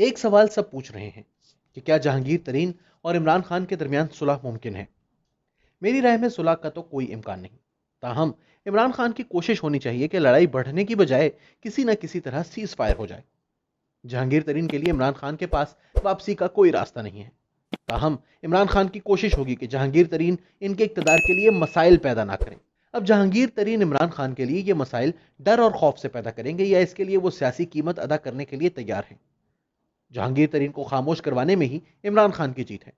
ایک سوال سب پوچھ رہے ہیں کہ کیا جہانگیر ترین اور عمران خان کے درمیان صلح ممکن ہے؟ میری رائے میں صلح کا تو کوئی امکان نہیں، تاہم عمران خان کی کوشش ہونی چاہیے کہ لڑائی بڑھنے کی بجائے کسی نہ کسی طرح سیز فائر ہو جائے۔ جہانگیر ترین کے لیے عمران خان کے پاس واپسی کا کوئی راستہ نہیں ہے، تاہم عمران خان کی کوشش ہوگی کہ جہانگیر ترین ان کے اقتدار کے لیے مسائل پیدا نہ کریں۔ اب جہانگیر ترین عمران خان کے لیے یہ مسائل ڈر اور خوف سے پیدا کریں گے یا اس کے لیے وہ سیاسی قیمت ادا کرنے کے لیے تیار ہیں؟ جہانگیر ترین کو خاموش کروانے میں ہی عمران خان کی جیت ہے،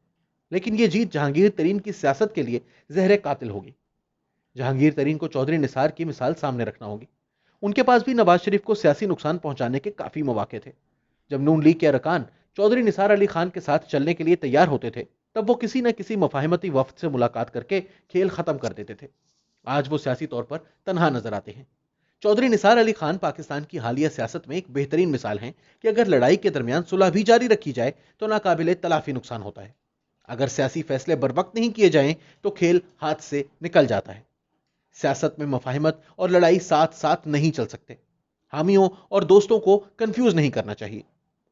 لیکن یہ جیت جہانگیر ترین کی سیاست کے لیے زہر قاتل ہوگی۔ جہانگیر ترین کو چودھری نثار کی مثال سامنے رکھنا ہوگی۔ ان کے پاس بھی نواز شریف کو سیاسی نقصان پہنچانے کے کافی مواقع تھے۔ جب نون لیگ کے ارکان چودھری نثار علی خان کے ساتھ چلنے کے لیے تیار ہوتے تھے، تب وہ کسی نہ کسی مفاہمتی وفد سے ملاقات کر کے کھیل ختم کر دیتے تھے۔ آج وہ سیاسی طور پر تنہا نظر آتے ہیں۔ چودھری نثار علی خان پاکستان کی حالیہ سیاست میں ایک بہترین مثال ہیں کہ اگر لڑائی کے درمیان صلح بھی جاری رکھی جائے تو ناقابل تلافی نقصان ہوتا ہے۔ اگر سیاسی فیصلے بر وقت نہیں کیے جائیں تو کھیل ہاتھ سے نکل جاتا ہے۔ سیاست میں مفاہمت اور لڑائی ساتھ ساتھ نہیں چل سکتے۔ حامیوں اور دوستوں کو کنفیوز نہیں کرنا چاہیے۔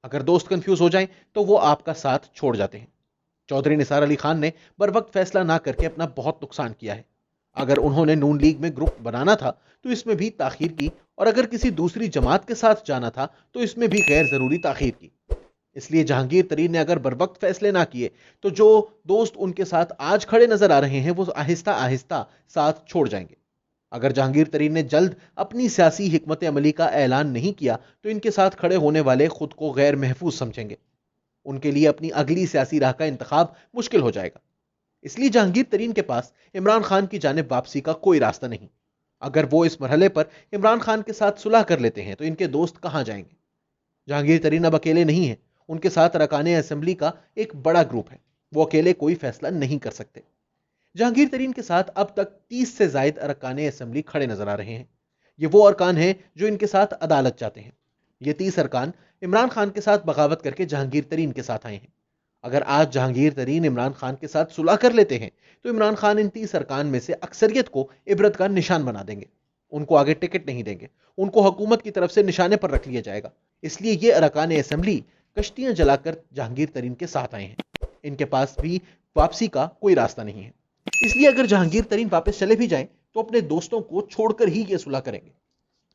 اگر دوست کنفیوز ہو جائیں تو وہ آپ کا ساتھ چھوڑ جاتے ہیں۔ چودھری نثار علی خان نے بر وقت فیصلہ نہ کر کے اپنا بہت نقصان کیا ہے۔ اگر انہوں نے نون لیگ میں گروپ بنانا تھا تو اس میں بھی تاخیر کی، اور اگر کسی دوسری جماعت کے ساتھ جانا تھا تو اس میں بھی غیر ضروری تاخیر کی۔ اس لیے جہانگیر ترین نے اگر بر وقت فیصلے نہ کیے تو جو دوست ان کے ساتھ آج کھڑے نظر آ رہے ہیں وہ آہستہ آہستہ ساتھ چھوڑ جائیں گے۔ اگر جہانگیر ترین نے جلد اپنی سیاسی حکمت عملی کا اعلان نہیں کیا تو ان کے ساتھ کھڑے ہونے والے خود کو غیر محفوظ سمجھیں گے۔ ان کے لیے اپنی اگلی سیاسی راہ کا انتخاب مشکل ہو جائے گا۔ اس لیے جہانگیر ترین کے پاس عمران خان کی جانب واپسی کا کوئی راستہ نہیں۔ اگر وہ اس مرحلے پر عمران خان کے ساتھ صلح کر لیتے ہیں تو ان کے دوست کہاں جائیں گے؟ جہانگیر ترین اب اکیلے نہیں ہیں، ان کے ساتھ ارکان اسمبلی کا ایک بڑا گروپ ہے۔ وہ اکیلے کوئی فیصلہ نہیں کر سکتے۔ جہانگیر ترین کے ساتھ اب تک 30 سے زائد ارکان اسمبلی کھڑے نظر آ رہے ہیں۔ یہ وہ ارکان ہیں جو ان کے ساتھ عدالت چاہتے ہیں۔ یہ 30 ارکان عمران خان کے ساتھ بغاوت کر کے جہانگیر ترین کے ساتھ آئے ہیں۔ اگر آج جہانگیر ترین عمران خان کے ساتھ صلح کر لیتے ہیں تو عمران خان ان 30 ارکان میں سے اکثریت کو عبرت کا نشان بنا دیں گے۔ ان کو آگے ٹکٹ نہیں دیں گے، ان کو حکومت کی طرف سے نشانے پر رکھ لیا جائے گا۔ اس لیے یہ ارکان اسمبلی کشتیاں جلا کر جہانگیر ترین کے ساتھ آئے ہیں۔ ان کے پاس بھی واپسی کا کوئی راستہ نہیں ہے۔ اس لیے اگر جہانگیر ترین واپس چلے بھی جائیں تو اپنے دوستوں کو چھوڑ کر ہی یہ صلح کریں گے۔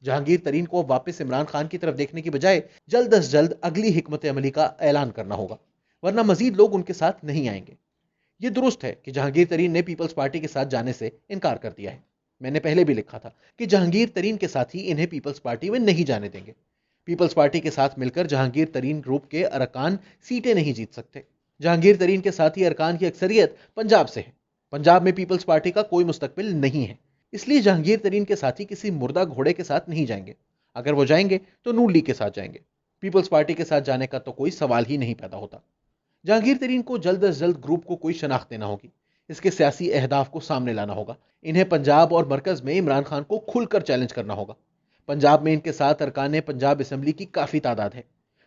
جہانگیر ترین کو واپس عمران خان کی طرف دیکھنے کی بجائے جلد از جلد اگلی حکمت عملی کا اعلان کرنا ہوگا، ورنہ مزید لوگ ان کے ساتھ نہیں آئیں گے۔ یہ درست ہے کہ جہانگیر ترین نے پیپلز پارٹی کے ساتھ جانے سے انکار کر دیا ہے۔ میں نے پہلے بھی لکھا تھا کہ جہانگیر ترین کے ساتھی انہیں پیپلز پارٹی میں نہیں جانے دیں گے۔ پیپلز پارٹی کے ساتھ مل کر جہانگیر ترین گروپ کے ارکان سیٹیں نہیں جیت سکتے۔ جہانگیر ترین کے ساتھی ارکان کی اکثریت پنجاب سے ہے۔ پنجاب میں پیپلز پارٹی کا کوئی مستقبل نہیں ہے۔ اس لیے جہانگیر ترین کے ساتھی کسی مردہ گھوڑے کے ساتھ نہیں جائیں گے۔ اگر وہ جائیں گے تو نون لیگ کے ساتھ جائیں گے۔ پیپلز پارٹی کے ساتھ جانے کا تو کوئی سوال ہی نہیں پیدا ہوتا۔ جہانگیر ترین کو جلد از جلد گروپ کو کوئی شناخت دینا ہوگی، اس کے سیاسی اہداف کو سامنے لانا ہوگا۔ انہیں پنجاب اور مرکز میں عمران خان کو کھل کر چیلنج کرنا ہوگا۔ پنجاب میں ان کے ساتھ ارکان پنجاب اسمبلی کی کافی تعداد ہے۔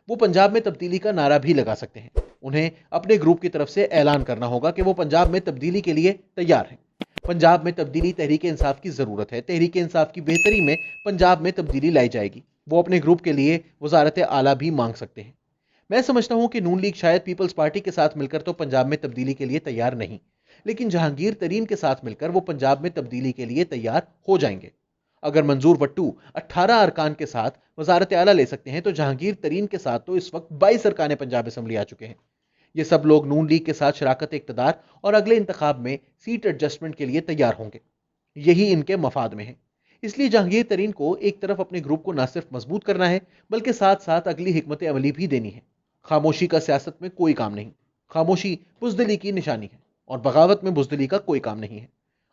وہ پنجاب میں تبدیلی کا نعرہ بھی لگا سکتے ہیں۔ انہیں اپنے گروپ کی طرف سے اعلان کرنا ہوگا کہ وہ پنجاب میں تبدیلی کے لیے تیار ہیں۔ پنجاب میں تبدیلی تحریک انصاف کی ضرورت ہے۔ تحریک انصاف کی بہتری میں پنجاب میں تبدیلی لائی جائے گی۔ وہ اپنے گروپ کے لیے وزارت اعلیٰ بھی مانگ سکتے ہیں۔ میں سمجھتا ہوں کہ نون لیگ شاید پیپلز پارٹی کے ساتھ مل کر تو پنجاب میں تبدیلی کے لیے تیار نہیں، لیکن جہانگیر ترین کے ساتھ مل کر وہ پنجاب میں تبدیلی کے لیے تیار ہو جائیں گے۔ اگر منظور وٹو 18 ارکان کے ساتھ وزارت اعلیٰ لے سکتے ہیں تو جہانگیر ترین کے ساتھ تو اس وقت 22 ارکان پنجاب اسمبلی آ چکے ہیں۔ یہ سب لوگ نون لیگ کے ساتھ شراکت اقتدار اور اگلے انتخاب میں سیٹ ایڈجسٹمنٹ کے لیے تیار ہوں گے۔ یہی ان کے مفاد میں ہے۔ اس لیے جہانگیر ترین کو ایک طرف اپنے گروپ کو نہ صرف مضبوط کرنا ہے بلکہ ساتھ ساتھ اگلی حکمت عملی بھی دینی ہے۔ خاموشی کا سیاست میں کوئی کام نہیں۔ خاموشی بزدلی کی نشانی ہے، اور بغاوت میں بزدلی کا کوئی کام نہیں ہے۔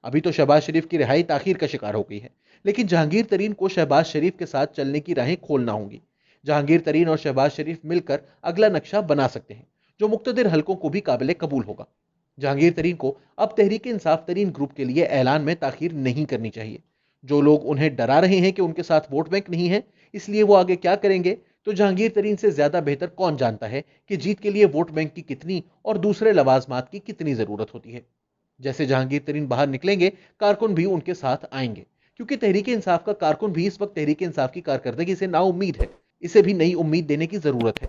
ابھی تو شہباز شریف کی رہائی تاخیر کا شکار ہو گئی ہے، لیکن جہانگیر ترین کو شہباز شریف کے ساتھ چلنے کی راہیں کھولنا ہوں گی۔ جہانگیر ترین اور شہباز شریف مل کر اگلا نقشہ بنا سکتے ہیں جو مقتدر حلقوں کو بھی قابل قبول ہوگا۔ جہانگیر ترین کو اب تحریک انصاف ترین گروپ کے لیے اعلان میں تاخیر نہیں کرنی چاہیے۔ جو لوگ انہیں ڈرا رہے ہیں کہ ان کے ساتھ ووٹ بینک نہیں ہے اس لیے وہ آگے کیا کریں گے، تو جہانگیر ترین سے زیادہ بہتر کون جانتا ہے کہ جیت کے لیے ووٹ بینک کی کتنی اور دوسرے لوازمات کی کتنی ضرورت ہوتی ہے۔ جیسے جہانگیر ترین باہر نکلیں گے، کارکن بھی ان کے ساتھ آئیں گے، کیونکہ تحریک انصاف کا کارکن بھی اس وقت تحریک انصاف کی کارکردگی سے نا امید ہے۔ اسے بھی نئی امید دینے کی ضرورت ہے۔